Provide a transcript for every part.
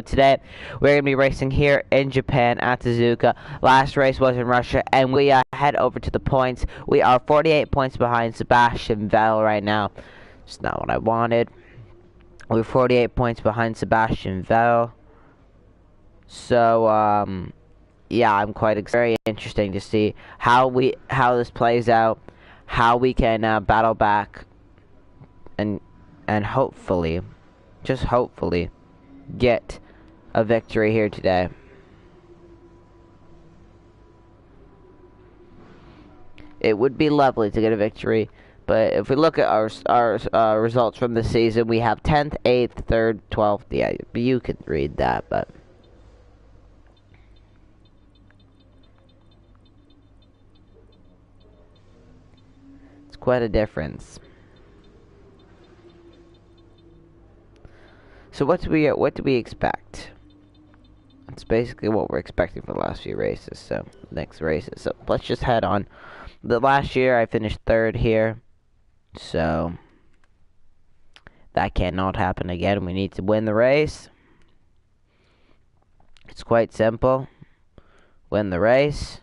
today we're going to be racing here in Japan at Suzuka. Last race was in Russia, and we head over to the points. We are 48 points behind Sebastian Vettel right now. It's not what I wanted. We're 48 points behind Sebastian Vettel. So, yeah, I'm very interesting to see how this plays out, how we can battle back, and hopefully, just hopefully, get a victory here today. It would be lovely to get a victory, but if we look at our results from the season, we have 10th, 8th, 3rd, 12th. Yeah, you could read that, but it's quite a difference. So what do we expect? That's basically what we're expecting for the last few races. So next races. So let's just head on. The last year I finished 3rd here, so that cannot happen again. We need to win the race. It's quite simple. Win the race.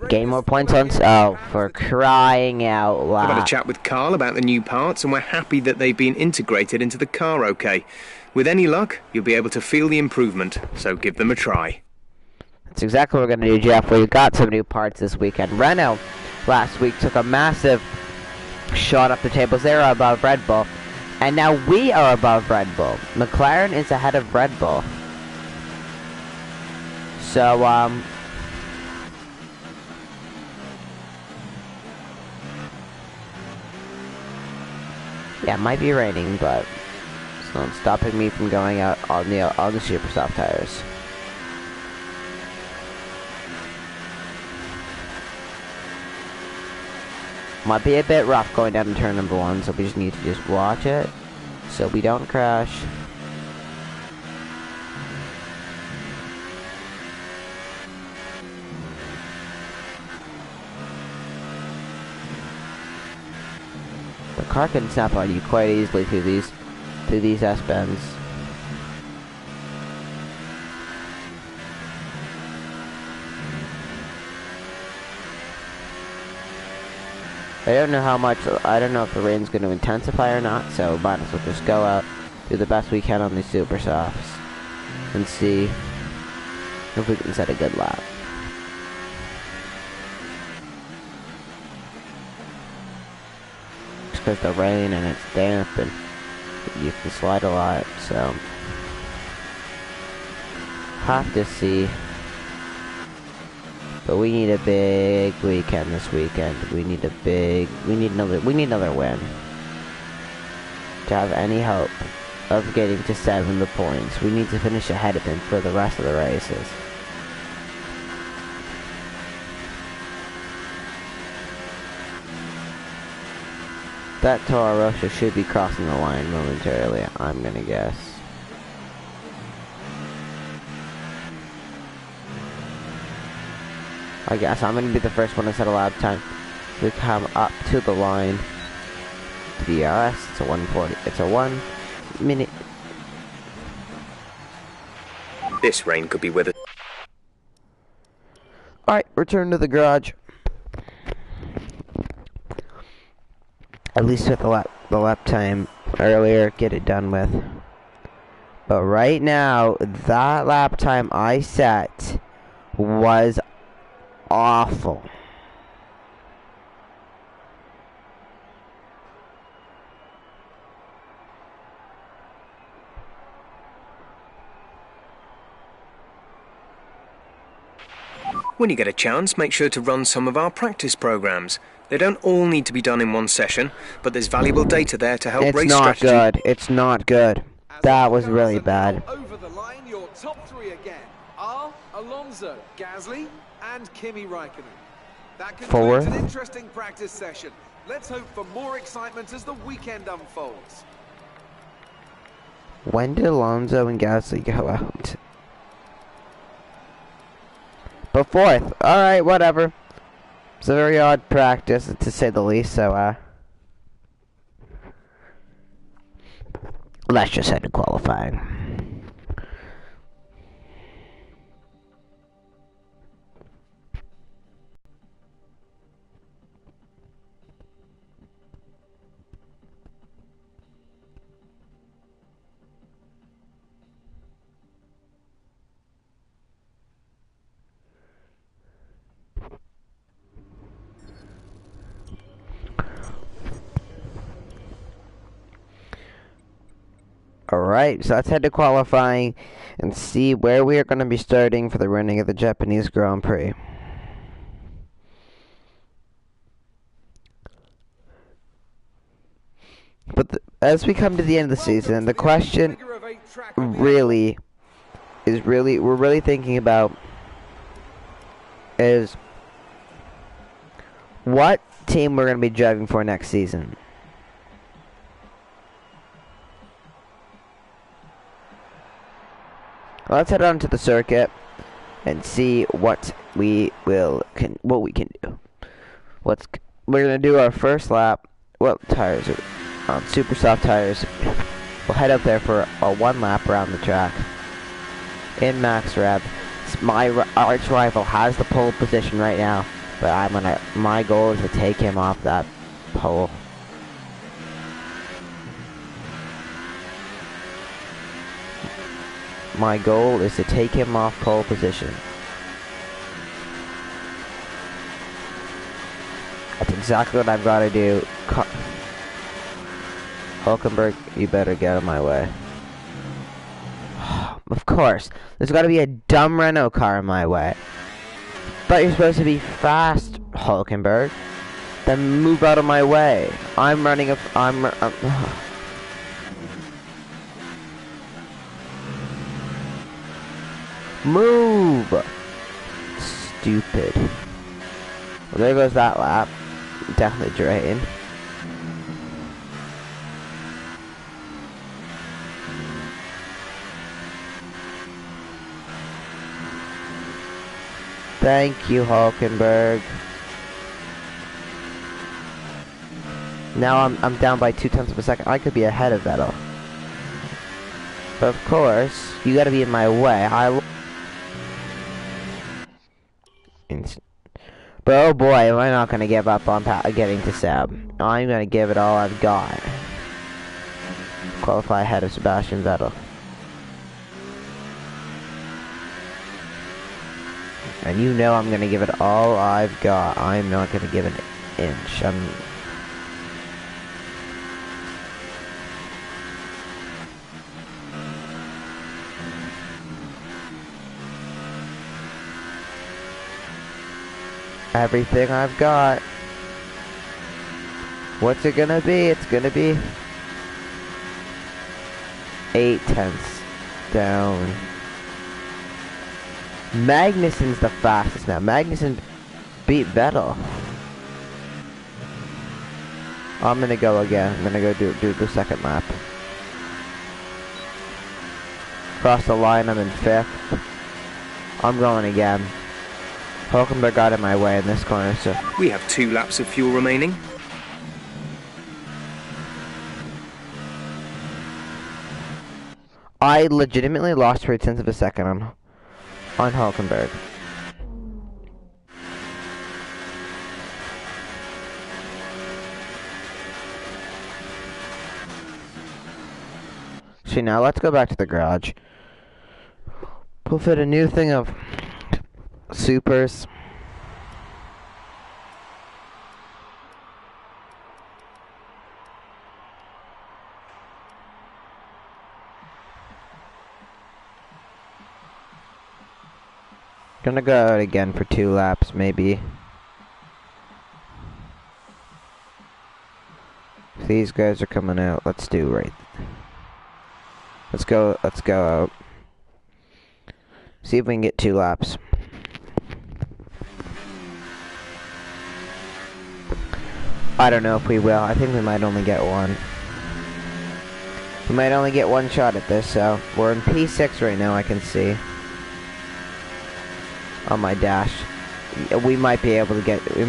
Gain more points on... Oh, for crying out loud. I've had a chat with Carl about the new parts, and we're happy that they've been integrated into the car okay. With any luck, you'll be able to feel the improvement, so give them a try. That's exactly what we're going to do, Jeff. We got some new parts this weekend. Renault last week took a massive shot up the tables. They were above Red Bull, and now we are above Red Bull. McLaren is ahead of Red Bull. So, yeah, it might be raining, but it's not stopping me from going out on the super soft tires. Might be a bit rough going down to turn number 1, so we just need to watch it so we don't crash. The car can snap on you quite easily through these S-bends. I don't know if the rain's going to intensify or not, so might as well just go out, do the best we can on these super softs, and see if we can set a good lap. Just because the rain and it's damp and you can slide a lot, so have to see. But we need a big weekend this weekend. We need another win to have any hope of getting to 7 the points. We need to finish ahead of him for the rest of the races. That Toro Rosso should be crossing the line momentarily, I'm gonna guess. I guess I'm gonna be the first one to set a lap time. We come up to the line. DRS, it's a 140. It's a 1 minute. This rain could be with us. Alright, return to the garage. At least with the lap time earlier, get it done with. But right now, that lap time I set was awful. When you get a chance, make sure to run some of our practice programs. They don't all need to be done in one session, but there's valuable data there to help race strategy. It's not good. It's not good. That was really bad. Over the line, your top 3 again are Alonso, Gasly, and Kimi Raikkonen. That concludes an interesting practice session. Let's hope for more excitement as the weekend unfolds. When did Alonso and Gasly go out? But 4th. Alright, whatever. It's a very odd practice, to say the least, so, let's just head to qualifying. Alright, so let's head to qualifying and see where we are going to be starting for the running of the Japanese Grand Prix. But as we come to the end of the season, the question we're really thinking about is what team we're going to be driving for next season. Let's head on to the circuit and see what we can do. We're gonna do our first lap. Well, tires are on super soft tires. We'll head up there for a 1 lap around the track in max rev. My arch rival has the pole position right now, but my goal is to take him off that pole. My goal is to take him off pole position. That's exactly what I've got to do. Hulkenberg, you better get out of my way. Of course, there's got to be a dumb Renault car in my way. But you're supposed to be fast, Hulkenberg. Then move out of my way. I'm running Move! Stupid. Well, there goes that lap. Definitely drained. Thank you, Hulkenberg. Now I'm down by 0.2 of a second. I could be ahead of Vettel. But of course, you gotta be in my way. But oh boy, am I not going to give up on getting to Seb. I'm going to give it all I've got. Qualify ahead of Sebastian Vettel. And you know I'm going to give it all I've got. I'm not going to give an inch. Everything I've got. What's it gonna be? It's gonna be 0.8 down. Magnussen's the fastest now. Magnussen beat Vettel. I'm gonna go again. I'm gonna go do the second lap. Cross the line, I'm in 5th. I'm going again. Hulkenberg got in my way in this corner, so... We have 2 laps of fuel remaining. I legitimately lost 0.3 of a second on Hulkenberg. See, now let's go back to the garage. We'll fit a new thing of supers. Gonna go out again for 2 laps, maybe. These guys are coming out. Let's do right. Let's go out. See if we can get 2 laps. I don't know if we will. I think we might only get 1. We might only get 1 shot at this, so we're in P6 right now, I can see. On my dash. We might be able to get 2 in.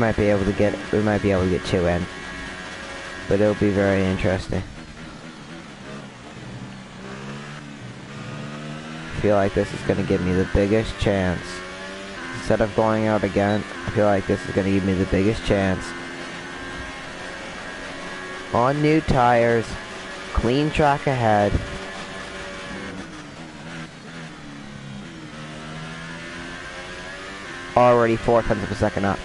But it'll be very interesting. I feel like this is going to give me the biggest chance. Instead of going out again, I feel like this is going to give me the biggest chance. On new tires, clean track ahead. Already 0.4 of a second up.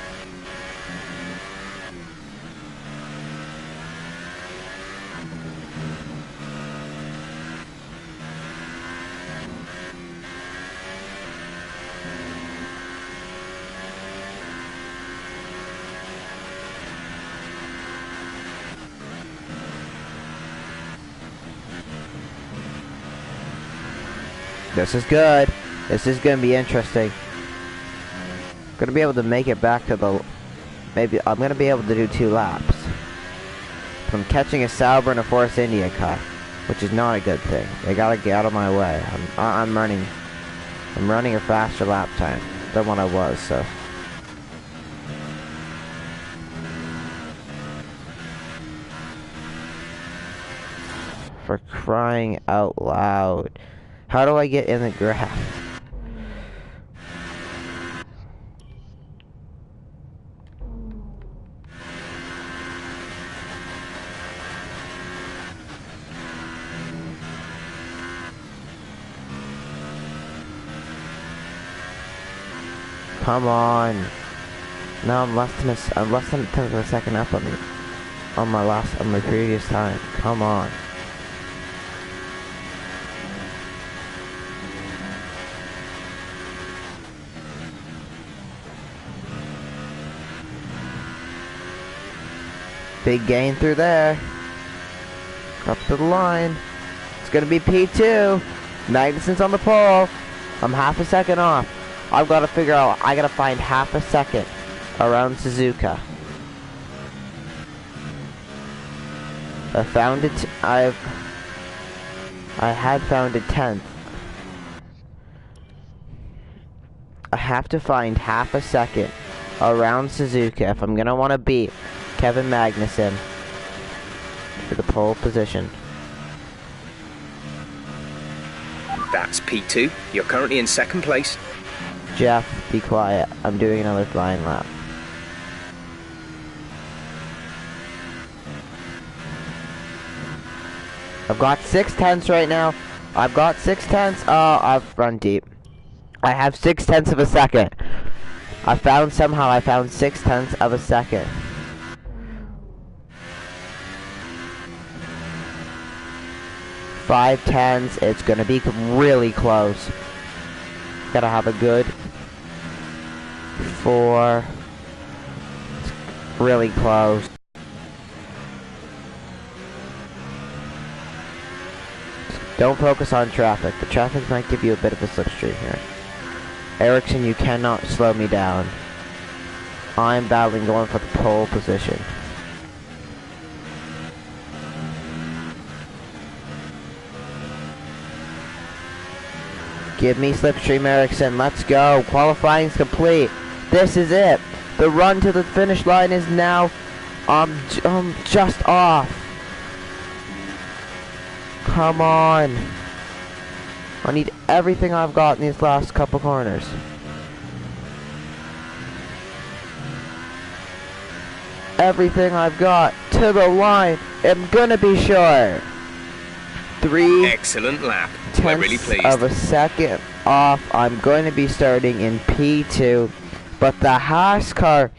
This is good. This is going to be interesting. Going to be able to make it back to the... Maybe I'm going to be able to do 2 laps. I'm catching a Sauber and a Force India car, which is not a good thing. They got to get out of my way. I'm running a faster lap time than what I was, so... For crying out loud. How do I get in the grass? Come on. No, I'm less than a tenth of a second up on my previous time. Come on. Big gain through there. Up to the line. It's gonna be P2. Magnussen's on the pole. I'm half a second off. I've got to figure out, I gotta find half a second around Suzuka. I found it, I had found a 10th. I have to find half a second around Suzuka if I'm gonna want to beat Kevin Magnussen for the pole position. That's P2. You're currently in 2nd place. Jeff, be quiet. I'm doing another flying lap. I've got 6/10 right now. I've got 6/10. Oh, I've run deep. I have 6/10 of a second. Somehow I found 6/10 of a second. Five tenths. It's gonna be really close. Gotta have a good 4. It's really close. Don't focus on traffic. The traffic might give you a bit of a slipstream here. Ericsson, you cannot slow me down. I'm battling going for the pole position. Give me slipstream, Ericsson. Let's go. Qualifying's complete. This is it. The run to the finish line is now just off. Come on. I need everything I've got in these last couple corners. Everything I've got to the line. I'm gonna be sure. 3 excellent lap. We're really pleased. Of a second off. I'm going to be starting in P2, but the Haas car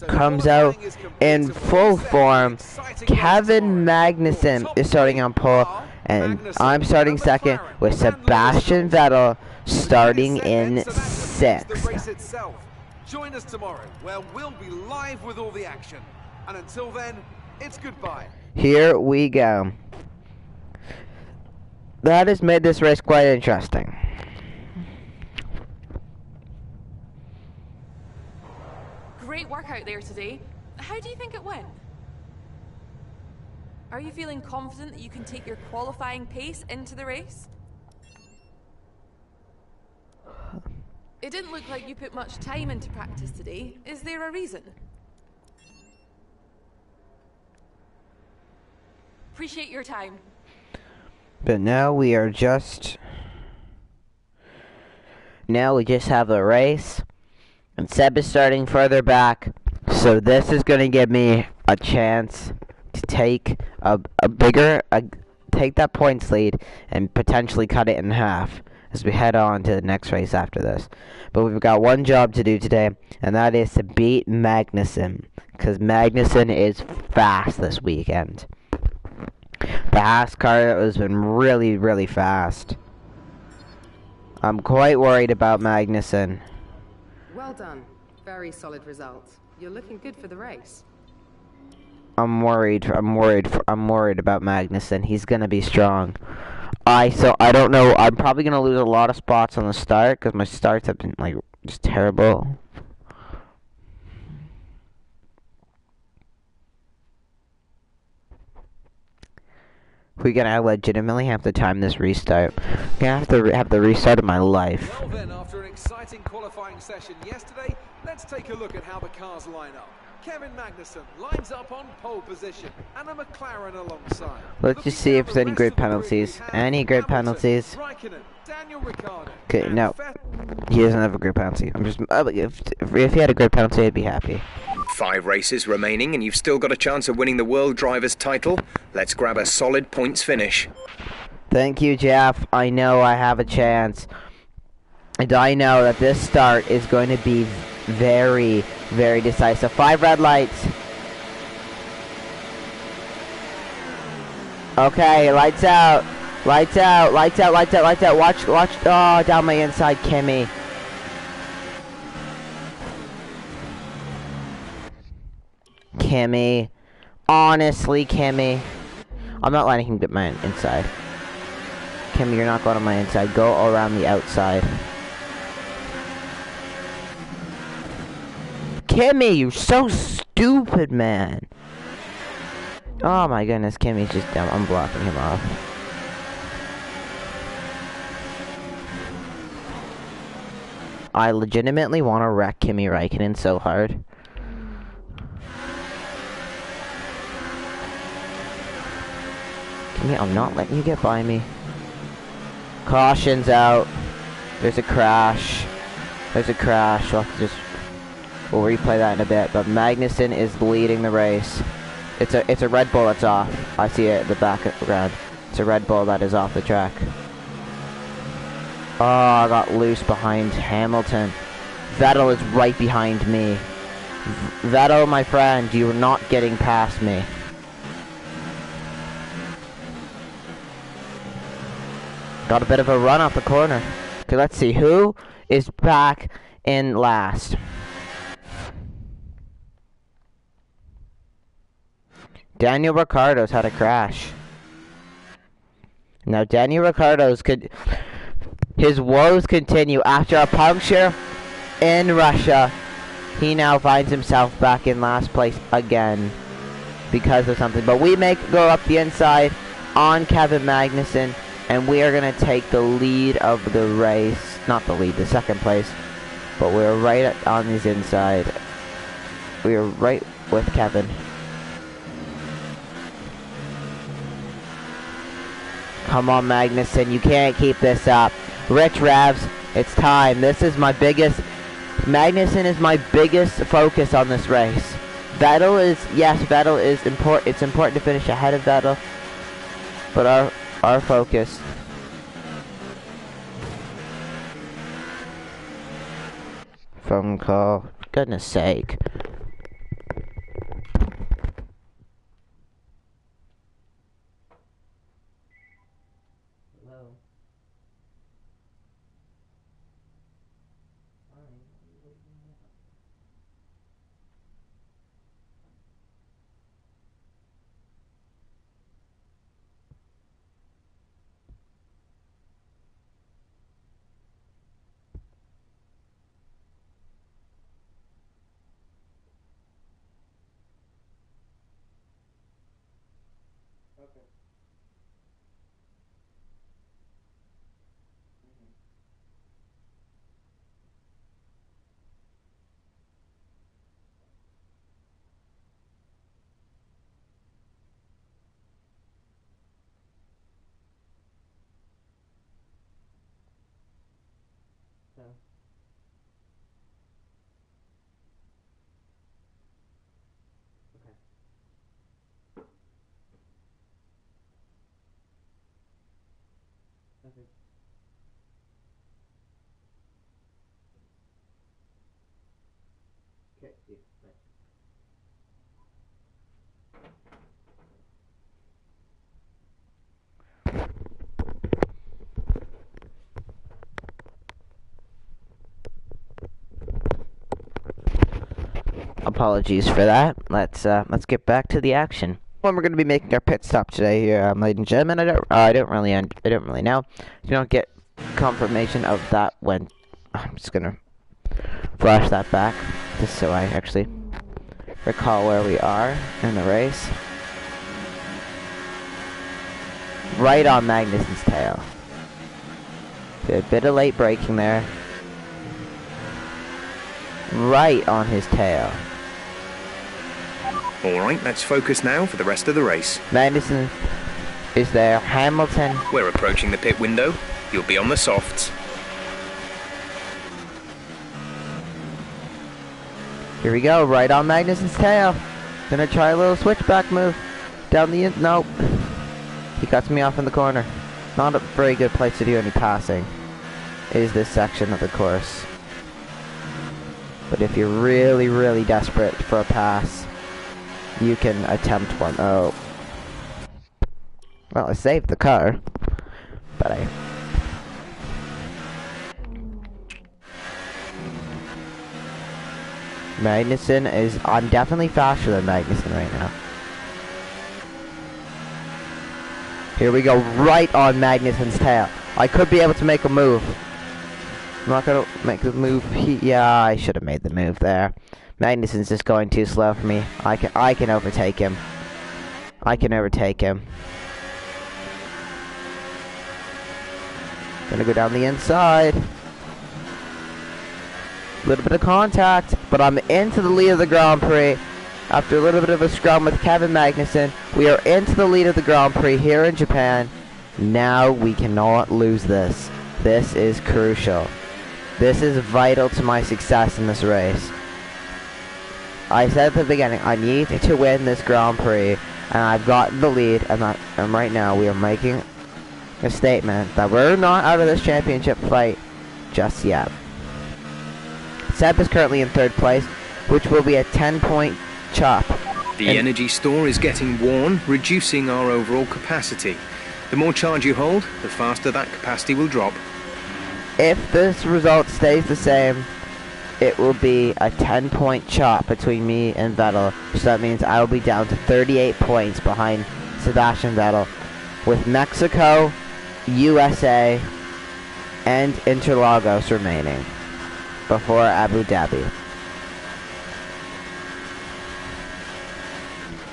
comes out in full form. Kevin Magnussen is starting on pole, and I'm starting second with Sebastian Vettel starting in 6th. Join us tomorrow, where we'll be live with all the action. And until then, it's goodbye. Here we go. That has made this race quite interesting. Great work out there today. How do you think it went? Are you feeling confident that you can take your qualifying pace into the race? It didn't look like you put much time into practice today. Is there a reason? Appreciate your time. But now we just have the race, and Seb is starting further back, so this is going to give me a chance to take take that points lead and potentially cut it in half as we head on to the next race after this. But we've got one job to do today, and that is to beat Magnussen, because Magnussen is fast this weekend. The Haas car has been really, really fast. I'm quite worried about Magnussen. Well done. Very solid results. You're looking good for the race. I'm worried about Magnussen. He's gonna be strong. So I don't know. I'm probably gonna lose a lot of spots on the start because my starts have been like just terrible. We're gonna legitimately have to time this restart. I'm gonna have to have the restart of my life. Well then, after an exciting qualifying session yesterday, let's take a look at how the cars line up. Kevin Magnussen lines up on pole position, and a McLaren alongside. Let's just see if there's any grid penalties. Any grid penalties? Okay, no. He doesn't have a grid penalty. I'm just if he had a grid penalty, I'd be happy. 5 races remaining, and you've still got a chance of winning the World Drivers' title. Let's grab a solid points finish. Thank you, Jeff. I know I have a chance. And I know that this start is going to be very, very decisive. 5 red lights. Okay, lights out. Lights out, lights out, lights out, lights out. Watch, oh, down my inside, Kimi. Kimi. Honestly, Kimi. I'm not letting him get my inside. Kimi, you're not going on my inside. Go around the outside. Kimi, you're so stupid, man. Oh my goodness, Kimi's just dumb. I'm blocking him off. I legitimately want to wreck Kimi Räikkönen so hard. Kimi, I'm not letting you get by me. Caution's out. There's a crash. There's a crash. We'll replay that in a bit. But Magnussen is leading the race. It's a Red Bull that's off. I see it at the background. It's a Red Bull that is off the track. Oh, I got loose behind Hamilton. Vettel is right behind me. Vettel, my friend, you're not getting past me. Got a bit of a run off the corner. Okay, let's see. Who is back in last? Daniel Ricciardo's had a crash. Now, Daniel Ricciardo's his woes continue. After a puncture in Russia, he now finds himself back in last place again because of something. But we go up the inside on Kevin Magnussen, and we are going to take the lead of the race. Not the lead, the second place. But we're right on his inside. We are right with Kevin. Come on, Magnussen, you can't keep this up. Rich Revs, it's time. Magnussen is my biggest focus on this race. Vettel is important. It's important to finish ahead of Vettel. But our focus. Phone call. Goodness sake. Apologies for that. Let's get back to the action. when we're going to be making our pit stop today here, ladies and gentlemen. I don't really know. You don't get confirmation of that when I'm just going to flash that back just so I actually recall where we are in the race. Right on Magnussen's tail. Did a bit of late braking there. Right on his tail. Alright, let's focus now for the rest of the race. Magnussen is there. Hamilton. We're approaching the pit window. You'll be on the softs. Here we go, right on Magnussen's tail. Gonna try a little switchback move. Down the nope. He cuts me off in the corner. Not a very good place to do any passing, is this section of the course. But if you're really, really desperate for a pass, you can attempt one. Oh. Well, I saved the car, but Magnussen is... I'm definitely faster than Magnussen right now. Here we go, right on Magnussen's tail. I could be able to make a move. I'm not gonna make the move. Yeah, I should have made the move there. Magnussen's just going too slow for me. I can overtake him. I can overtake him. Gonna go down the inside. A little bit of contact, but I'm into the lead of the Grand Prix. After a little bit of a scrum with Kevin Magnussen, we are into the lead of the Grand Prix here in Japan. Now we cannot lose this. This is crucial. This is vital to my success in this race. I said at the beginning, I need to win this Grand Prix, and I've gotten the lead, and right now we are making a statement that we're not out of this championship fight just yet. Seb is currently in third place, which will be a 10-point chop. The energy store is getting worn, reducing our overall capacity. The more charge you hold, the faster that capacity will drop. If this result stays the same, it will be a 10-point chop between me and Vettel. So that means I will be down to 38 points behind Sebastian Vettel, with Mexico, USA, and Interlagos remaining before Abu Dhabi.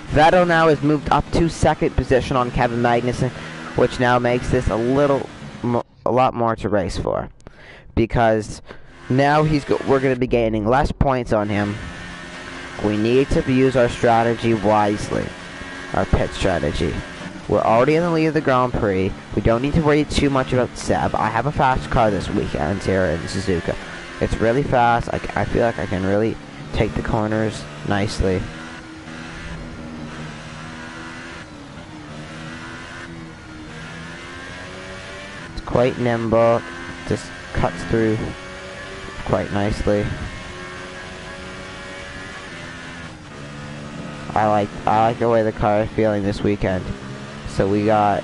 Vettel now has moved up to second position on Kevin Magnussen, which now makes this a lot more to race for, because now we're going to be gaining less points on him. We need to use our strategy wisely, our pit strategy. We're already in the lead of the Grand Prix. We don't need to worry too much about Seb. I have a fast car this weekend here in Suzuka. It's really fast. I feel like I can really take the corners nicely. It's quite nimble. Just cuts through quite nicely. I like the way the car is feeling this weekend. So we got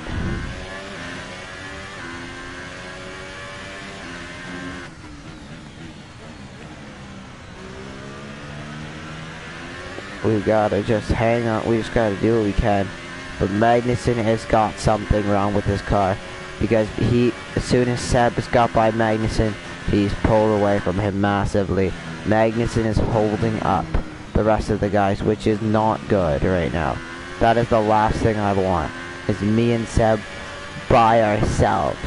gotta just hang on. We just gotta do what we can. But Magnussen has got something wrong with his car, because as soon as Seb has got by Magnussen, he's pulled away from him massively. Magnussen is holding up the rest of the guys, which is not good right now. That is the last thing I want, is me and Seb by ourselves.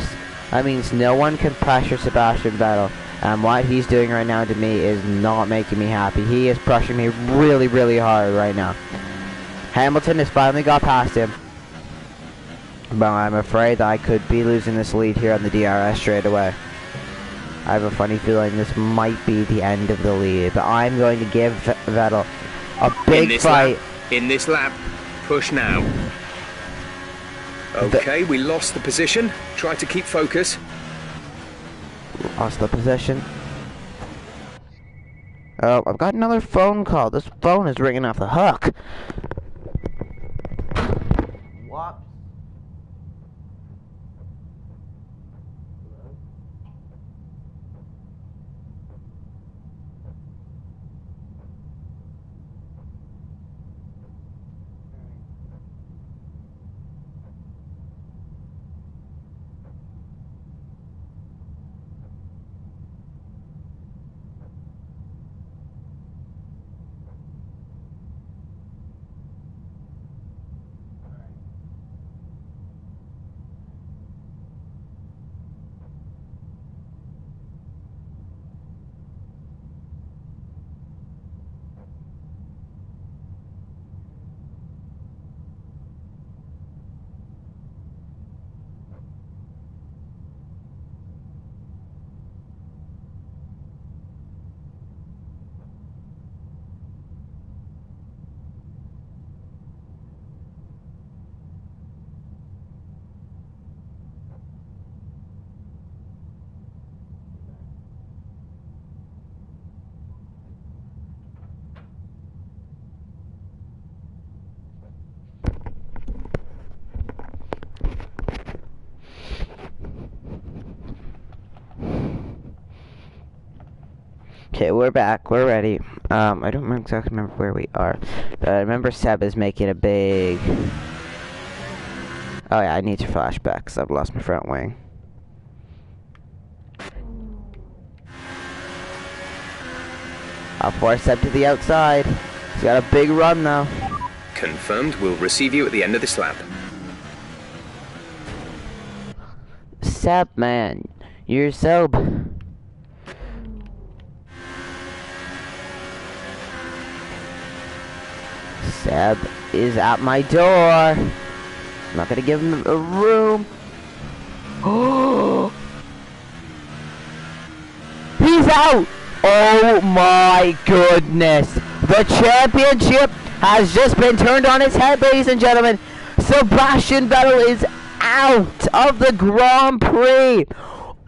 That means no one can pressure Sebastian Vettel, and what he's doing right now to me is not making me happy. He is pressuring me really, really hard right now. Hamilton has finally got past him, but I'm afraid that I could be losing this lead here on the DRS straight away. I have a funny feeling this might be the end of the lead, but I'm going to give Vettel a big fight. In this lap, push now. Okay, we lost the position. Try to keep focus. Lost the position. Oh, I've got another phone call. This phone is ringing off the hook. What? Okay, we're back. We're ready. I don't exactly remember where we are. But I remember Seb is making a big... Oh yeah, I need to flashback because I've lost my front wing. I'll force Seb to the outside. He's got a big run though. Confirmed. We'll receive you at the end of this lap. Seb, man. You're so... Seb is at my door. I'm not gonna give him a room. Oh! He's out! Oh my goodness! The championship has just been turned on its head, ladies and gentlemen. Sebastian Vettel is out of the Grand Prix.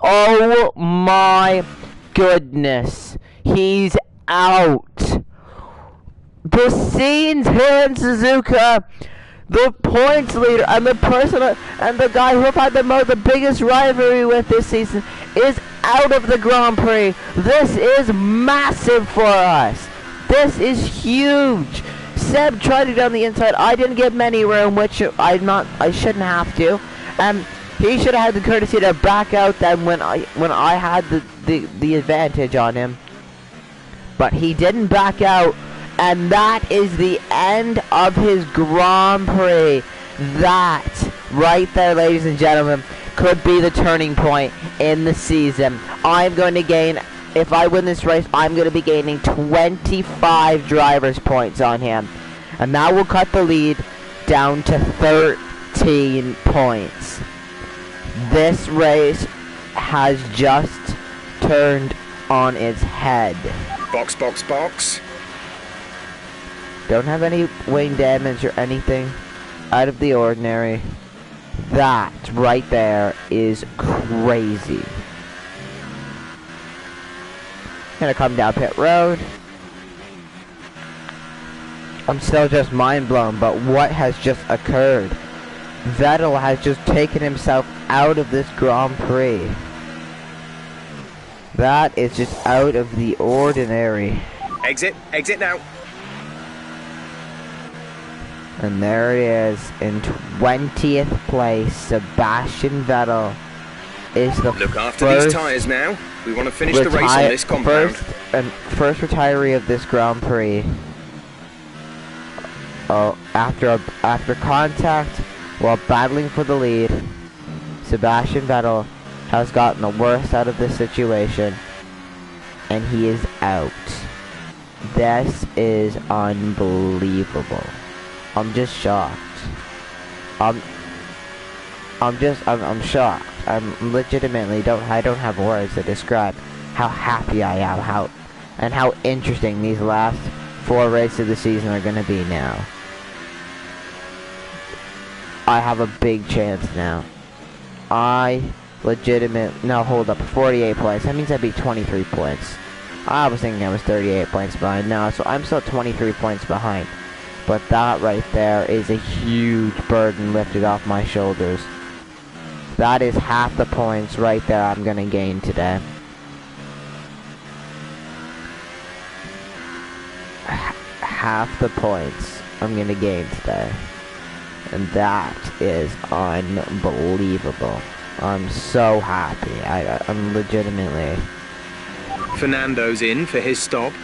Oh my goodness. He's out. The scenes here in Suzuka, the points leader and the person and the guy who I've had the biggest rivalry with this season is out of the Grand Prix. This is massive for us. This is huge. Seb tried to down the inside. I didn't give many room, which I shouldn't have to. He should have had the courtesy to back out then when I had the advantage on him. But he didn't back out. And that is the end of his Grand Prix. That, right there, ladies and gentlemen, could be the turning point in the season. I'm going to gain, if I win this race, I'm going to be gaining 25 driver's points on him. And that will cut the lead down to 13 points. This race has just turned on its head. Box, box, box. Don't have any wing damage or anything out of the ordinary. That right there is crazy. Gonna come down pit road. I'm still just mind blown, but what has just occurred? Vettel has just taken himself out of this Grand Prix. That is just out of the ordinary. Exit, exit now. And there he is in 20th place. Sebastian Vettel is the Look after these tyres now. We want to finish the race on this compound. First retiree of this Grand Prix. Oh, after contact while battling for the lead, Sebastian Vettel has gotten the worst out of this situation, and he is out. This is unbelievable. I'm just shocked. I'm shocked. I'm legitimately I don't have words to describe how happy I am, how interesting these last 4 races of the season are gonna be now. I have a big chance now. No, hold up, 48 points. That means I'd be 23 points. I was thinking I was 38 points behind now, so I'm still 23 points behind. But that right there is a huge burden lifted off my shoulders. That is half the points right there I'm gonna gain today. Half the points I'm gonna gain today. And that is unbelievable. I'm so happy. I'm legitimately... Fernando's in for his stop.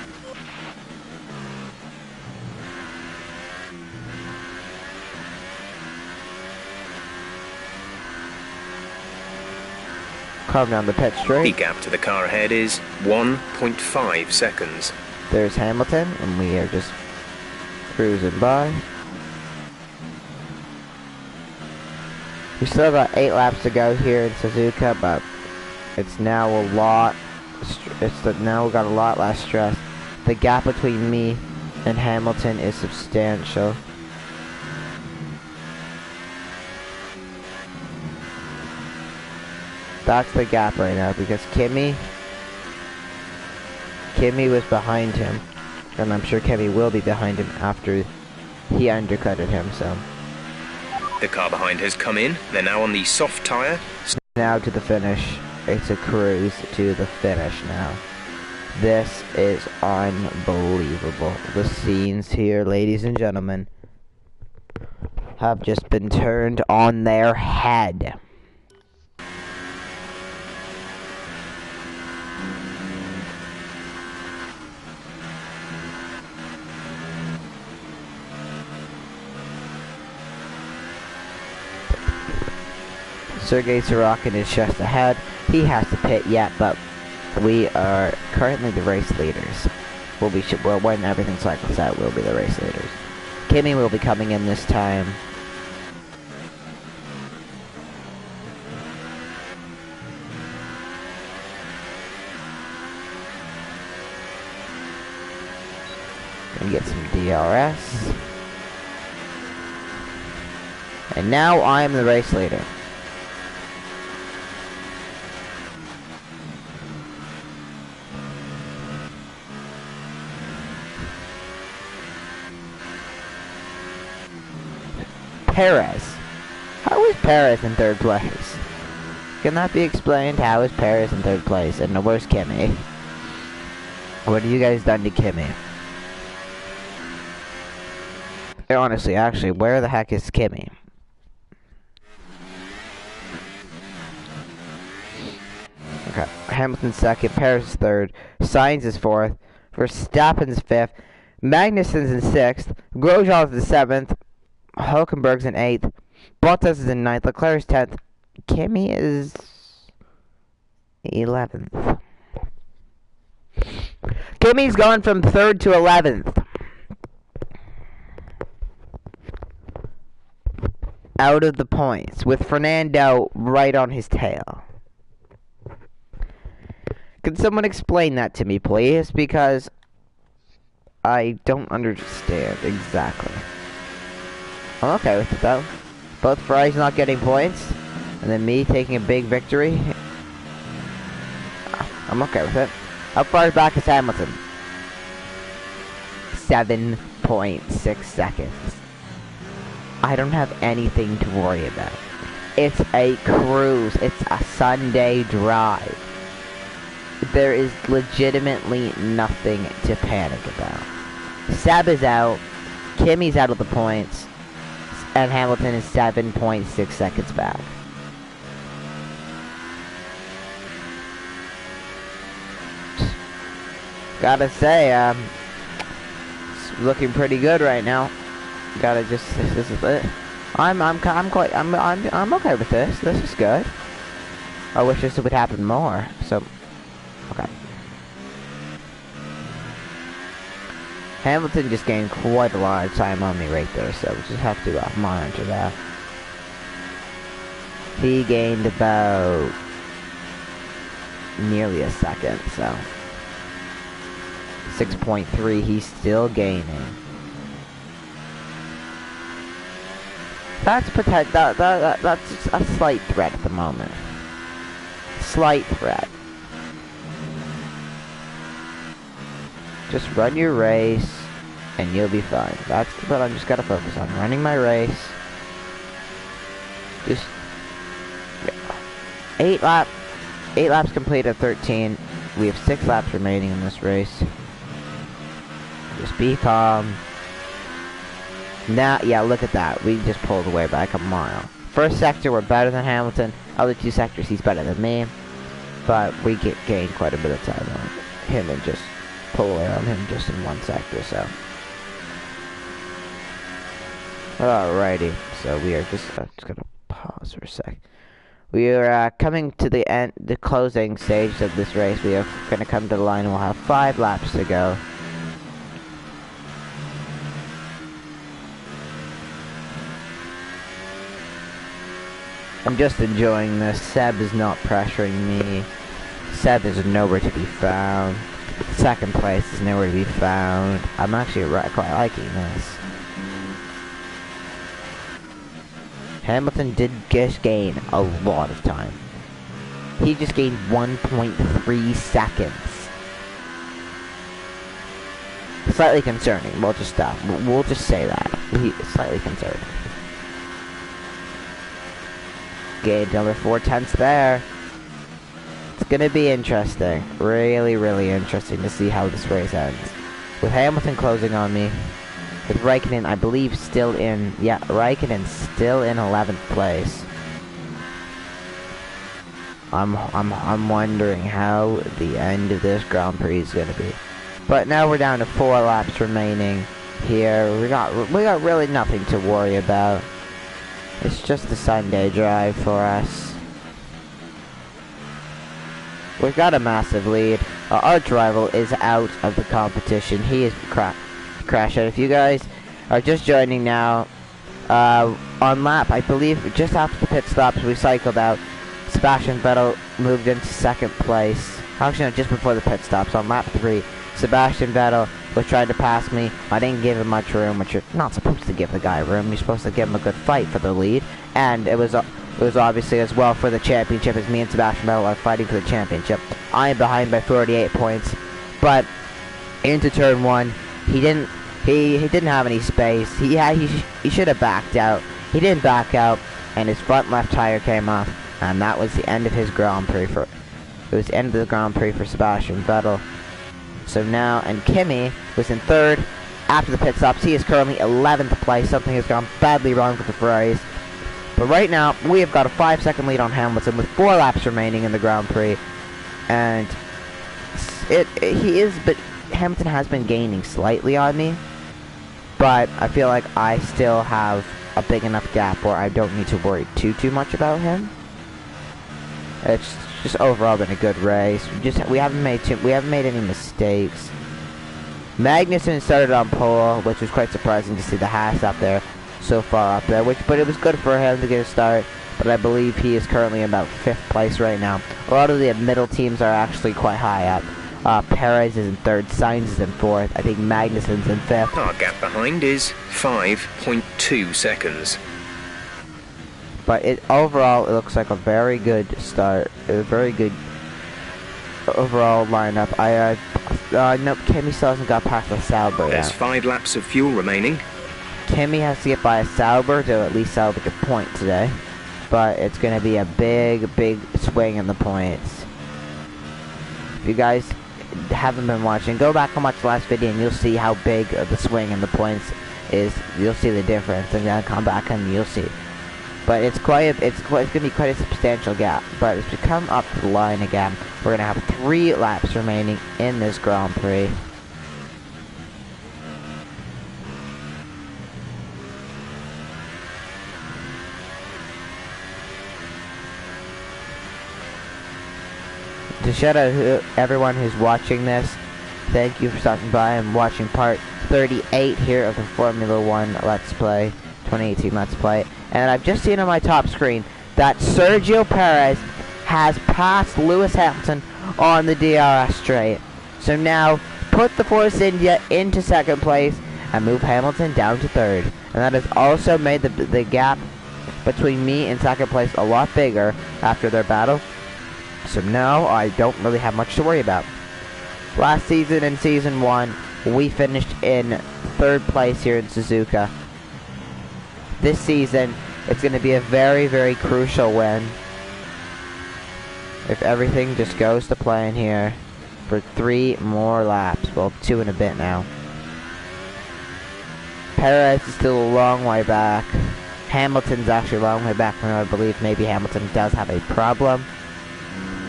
Come down the pit straight. The gap to the car ahead is 1.5 seconds. There's Hamilton, and we are just cruising by. We still got 8 laps to go here in Suzuka, but it's now a lot. Now we got a lot less stress. The gap between me and Hamilton is substantial. That's the gap right now because Kimi was behind him, and I'm sure Kimi will be behind him after he undercutted him. So the car behind has come in. They're now on the soft tyre. Now to the finish. It's a cruise to the finish now. This is unbelievable. The scenes here, ladies and gentlemen, have just been turned on their head. Sergei Sorokin is just ahead. He has to pit yet, but we are currently the race leaders. Well, when everything cycles out, we'll be the race leaders. Kimi will be coming in this time. And get some DRS. And now I am the race leader. Perez. How is Perez in third place? Can that be explained? How is Perez in third place? And where's Kimi? What have you guys done to Kimi? Honestly, actually, where the heck is Kimi? Okay, Hamilton's second, Perez third, Sainz is fourth, Verstappen's fifth, Magnussen's in sixth, Grosjean's in seventh, Hulkenberg's in 8th. Bottas is in 9th. Leclerc's 10th. Kimi is 11th. Kimi's gone from 3rd to 11th. Out of the points, with Fernando right on his tail. Can someone explain that to me, please? Because I don't understand exactly. I'm okay with it though. Both Ferraris not getting points, and then me taking a big victory. I'm okay with it. How far back is Hamilton? 7.6 seconds. I don't have anything to worry about. It's a cruise. It's a Sunday drive. There is legitimately nothing to panic about. Seb is out. Kimi's out of the points. And Hamilton is 7.6 seconds back. Gotta say, it's looking pretty good right now. Gotta just, this is it. I'm okay with this. This is good. I wish this would happen more. So, okay. Hamilton just gained quite a lot of time on me right there, so we just have to monitor that. He gained about nearly a second, so 6.3. He's still gaining. That's that's a slight threat at the moment. Slight threat. Just run your race, and you'll be fine. That's what I just gotta focus on. Running my race. Just 8 laps complete at 13. We have 6 laps remaining in this race. Just be calm. Now, yeah, look at that. We just pulled away by like a mile. First sector, we're better than Hamilton. Other 2 sectors, he's better than me. But we gained quite a bit of time on him and just pull away on him just in 1 sector, so. Alrighty, so we are just gonna pause for a sec. We are coming to the end, the closing stage of this race. We are gonna come to the line and we'll have 5 laps to go. I'm just enjoying this. Seb is not pressuring me. Seb is nowhere to be found. Second place is nowhere to be found. I'm actually quite liking this. Hamilton did just gain a lot of time. He just gained 1.3 seconds. Slightly concerning. We'll just stop. We'll just say that. Slightly concerning. Gained another 4/10 there. It's going to be interesting. Really, really interesting to see how this race ends. With Hamilton closing on me. With Raikkonen, I believe, still in... Yeah, Raikkonen still in 11th place. I'm wondering how the end of this Grand Prix is going to be. But now we're down to 4 laps remaining here. We got really nothing to worry about. It's just a Sunday drive for us. We've got a massive lead. Our arch rival is out of the competition. He is crashed out. If you guys are just joining now, on lap, I believe, just after the pit stops, we cycled out. Sebastian Vettel moved into 2nd place. Actually, no, just before the pit stops, on lap 3, Sebastian Vettel was trying to pass me. I didn't give him much room, which you're not supposed to give the guy room. You're supposed to give him a good fight for the lead. And it was obviously as well for the championship, as me and Sebastian Vettel are fighting for the championship. I am behind by 48 points, but into turn 1, he didn't have any space. He should have backed out. He didn't back out, and his front left tire came off, and that was the end of his Grand Prix it was the end of the Grand Prix for Sebastian Vettel. So now, and Kimi was in 3rd after the pit stops. He is currently 11th place. Something has gone badly wrong with the Ferraris. But right now, we have got a 5-second lead on Hamilton with 4 laps remaining in the Grand Prix. And Hamilton has been gaining slightly on me. But I feel like I still have a big enough gap where I don't need to worry too much about him. It's just overall been a good race. We haven't made any mistakes. Magnussen started on pole, which was quite surprising to see the Haas up there, so far up there. But it was good for him to get a start. But I believe he is currently about 5th place right now. A lot of the middle teams are actually quite high up. Perez is in 3rd, Sainz is in 4th. I think Magnussen's in 5th. Our gap behind is 5.2 seconds. But overall, it looks like a very good start. A very good overall lineup. Nope, Kimi still hasn't got past the Sauber There's yet. 5 laps of fuel remaining. Kimi has to get by a Sauber to at least salvage a point today. But it's going to be a big swing in the points. If you guys haven't been watching, go back and watch the last video and you'll see how big the swing in the points is. You'll see the difference, and then come back and you'll see. But it's going to be quite a substantial gap. But as we come up to the line again, we're going to have 3 laps remaining in this Grand Prix. To shout out everyone who's watching this, thank you for stopping by and watching part 38 here of the Formula 1 Let's Play, 2018 Let's Play. And I've just seen on my top screen that Sergio Perez has passed Lewis Hamilton on the DRS straight. So now, put the Force India into 2nd place and move Hamilton down to 3rd. And that has also made the gap between me and 2nd place a lot bigger after their battle. So now I don't really have much to worry about. Last season, in Season 1, we finished in 3rd place here in Suzuka. This season, it's going to be a very crucial win. If everything just goes to plan here for 3 more laps. Well, 2 and a bit now. Perez is still a long way back. Hamilton's actually a long way back. I believe maybe Hamilton does have a problem.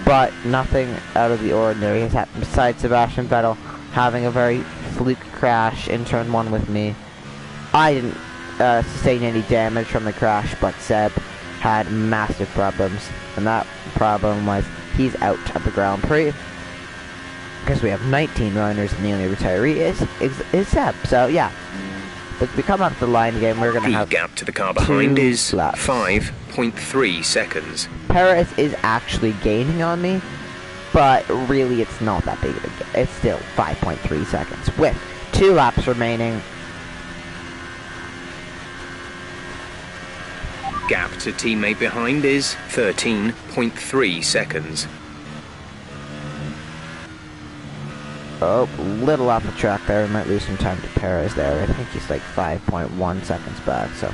But nothing out of the ordinary has happened besides Sebastian Vettel having a very fluke crash in turn 1 with me. I didn't sustain any damage from the crash, but Seb had massive problems. And that problem was he's out of the Grand Prix. Because we have 19 runners and the only retiree is Seb. So yeah. But we come up to the line again, we're going to have... The gap to the car behind is 5.3 seconds. Perez is actually gaining on me, but really it's not that big of a gap. It's still 5.3 seconds with 2 laps remaining. Gap to teammate behind is 13.3 seconds. Oh, little off the track there. We might lose some time to Perez there. I think he's like 5.1 seconds back. So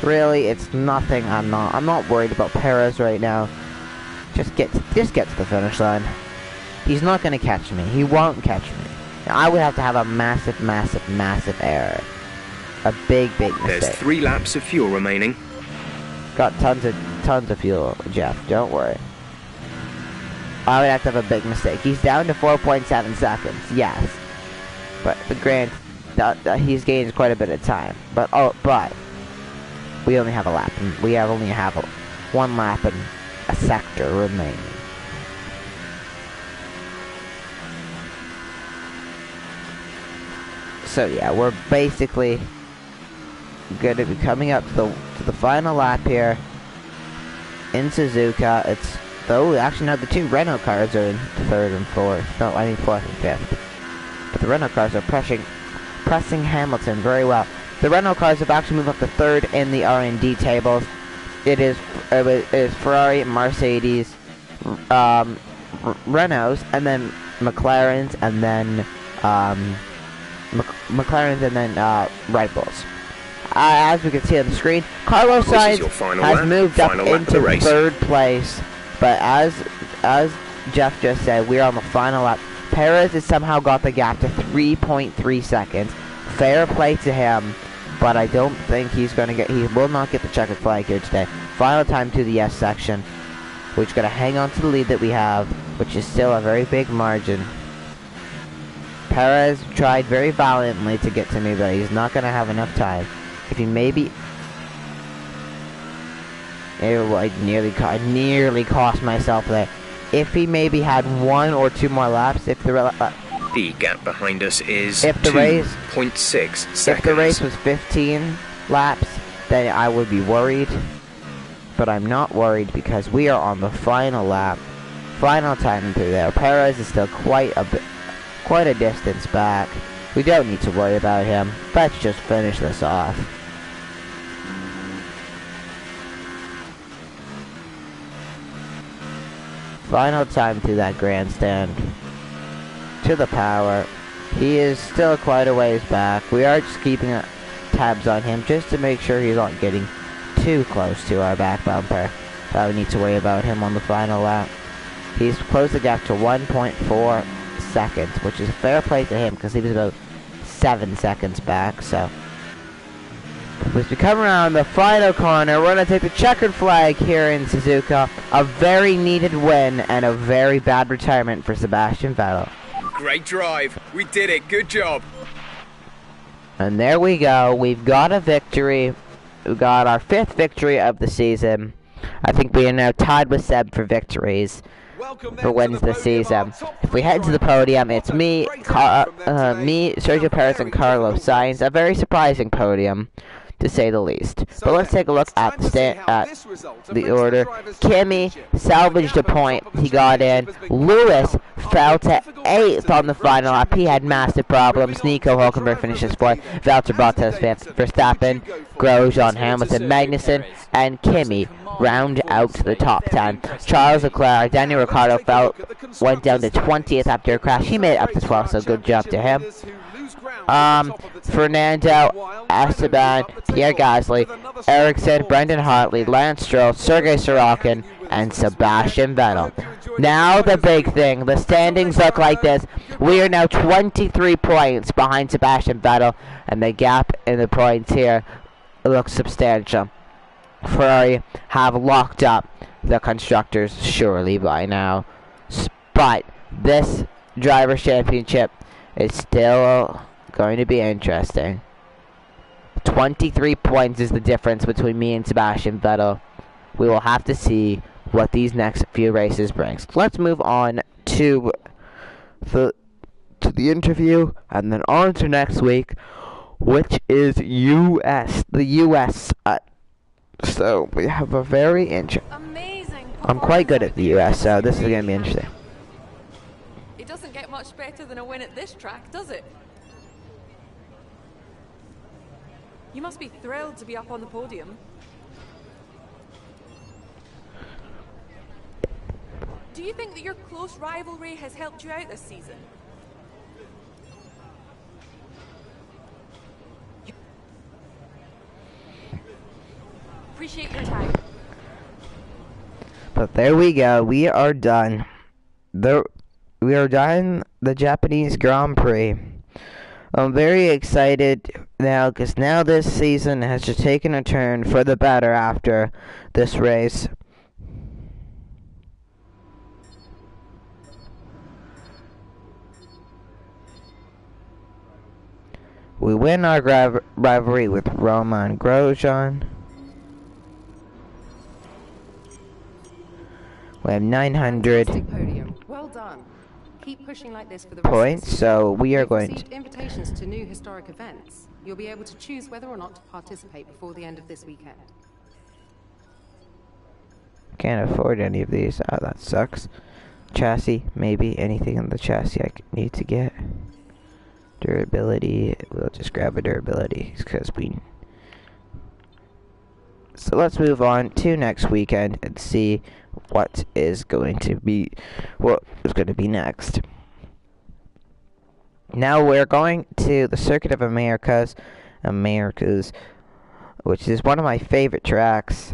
really, it's nothing. I'm not worried about Perez right now. Just get to the finish line. He's not gonna catch me. He won't catch me. I would have to have a massive, massive, massive error. A big, big mistake. There's 3 laps of fuel remaining. Got tons of fuel, Jeff. Don't worry. I would have to have a big mistake. He's down to 4.7 seconds. Yes, but he's gained quite a bit of time. But we only have a lap. We only have 1 lap and a sector remaining. So yeah, we're basically going to be coming up to the final lap here in Suzuka. Actually no, the 2 Renault cars are in 3rd and 4th. No, I mean 4th and 5th. But the Renault cars are pressing Hamilton very well. The Renault cars have actually moved up to 3rd in the R&D tables. It is Ferrari, Mercedes, Renaults, and then McLarens, and then Red Bulls. As we can see on the screen, Carlos Sainz has moved up into 3rd place. But as Jeff just said, we're on the final lap. Perez has somehow got the gap to 3.3 seconds. Fair play to him, but I don't think he will not get the checkered flag here today. Final time to the S section. We're just going to hang on to the lead that we have, which is still a very big margin. Perez tried very valiantly to get to me, but he's not going to have enough time. If he maybe... I nearly cost myself there. If he maybe had 1 or 2 more laps, the gap behind us is 2.6 seconds. If the race was 15 laps, then I would be worried. But I'm not worried because we are on the final lap. Final time through there. Perez is still quite a distance back. We don't need to worry about him. Let's just finish this off. Final time through that grandstand. To the power. He is still quite a ways back. We are just keeping tabs on him just to make sure he's not getting too close to our back bumper. So we need to worry about him on the final lap. He's closed the gap to 1.4 seconds, which is a fair play to him because he was about 7 seconds back. So as we come around the final corner, we're going to take the checkered flag here in Suzuka. A very needed win and a very bad retirement for Sebastian Vettel. Great drive. We did it. Good job. And there we go. We've got a victory. We got our 5th victory of the season. I think we are now tied with Seb for victories for wins this season. If we head to the podium, it's me, Sergio Perez, and Carlos Sainz. A very surprising podium, to say the least. But let's take a look at the order. Kimi salvaged a point. He got in. Lewis fell to 8th on the final lap. He had massive problems. Nico Hülkenberg finishes 4th. Valtteri Bottas 5th. Verstappen, Grosjean, Hamilton, Magnussen, and Kimi round out the top 10. Charles Leclerc, Daniel Ricciardo went down to 20th after a crash. He made it up to 12th, so good job to him. Fernando, Esteban, Pierre Gasly, Ericsson, Brendan Hartley, Lance Stroll, Sergei Sorokin, and Sebastian Vettel. Now the big thing, the standings look like this. We are now 23 points behind Sebastian Vettel, and the gap in the points here looks substantial. Ferrari have locked up the constructors surely by now, but this Drivers' Championship is still going to be interesting. 23 points is the difference between me and Sebastian Vettel. We will have to see what these next few races brings. Let's move on to the interview and then on to next week, which is the US. So we have a very amazing. I'm quite good at the US, so this is going to be interesting. It doesn't get much better than a win at this track, does it? You must be thrilled to be up on the podium. Do you think that your close rivalry has helped you out this season? Appreciate your time. But there we go. We are done. We are done the Japanese Grand Prix. I'm very excited now because now this season has just taken a turn for the better after this race. We win our rivalry with Romain Grosjean. We have 900 podium. Well done. Keep pushing like this for the points, so we are going to invitations to new historic events. You'll be able to choose whether or not to participate before the end of this weekend. Can't afford any of these. Oh, that sucks. Chassis, maybe anything in the chassis I need to get. Durability, we'll just grab a durability because we. So let's move on to next weekend and see what is going to be next. Now we're going to the Circuit of Americas, which is one of my favorite tracks.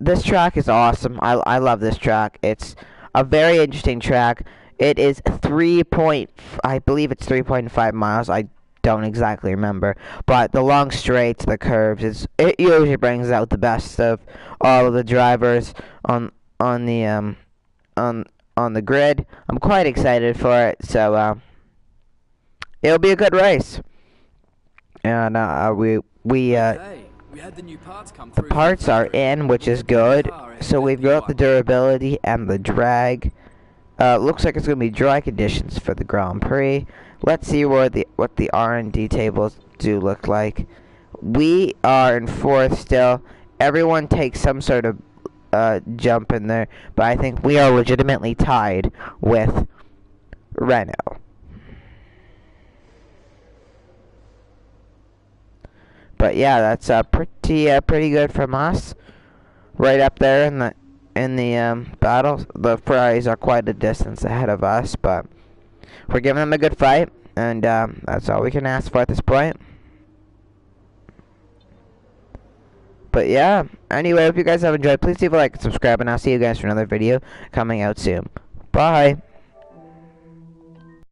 This track is awesome. I love this track. It's a very interesting track. It is I believe it's 3.5 miles. I don't exactly remember, but the long straights, the curves, it usually brings out the best of all of the drivers on the grid. I'm quite excited for it, so it'll be a good race. And we had the new parts come through. The parts are in, which is good. So we've got the durability and the drag. Looks like it's going to be dry conditions for the Grand Prix. Let's see what the R&D tables do look like. We are in 4th still. Everyone takes some sort of jump in there, but I think we are legitimately tied with Renault. But yeah, that's pretty good from us. Right up there in the battle. The Ferraris are quite a distance ahead of us, but we're giving them a good fight, and that's all we can ask for at this point. But yeah, anyway, if you guys have enjoyed, please leave a like and subscribe, and I'll see you guys for another video coming out soon. Bye!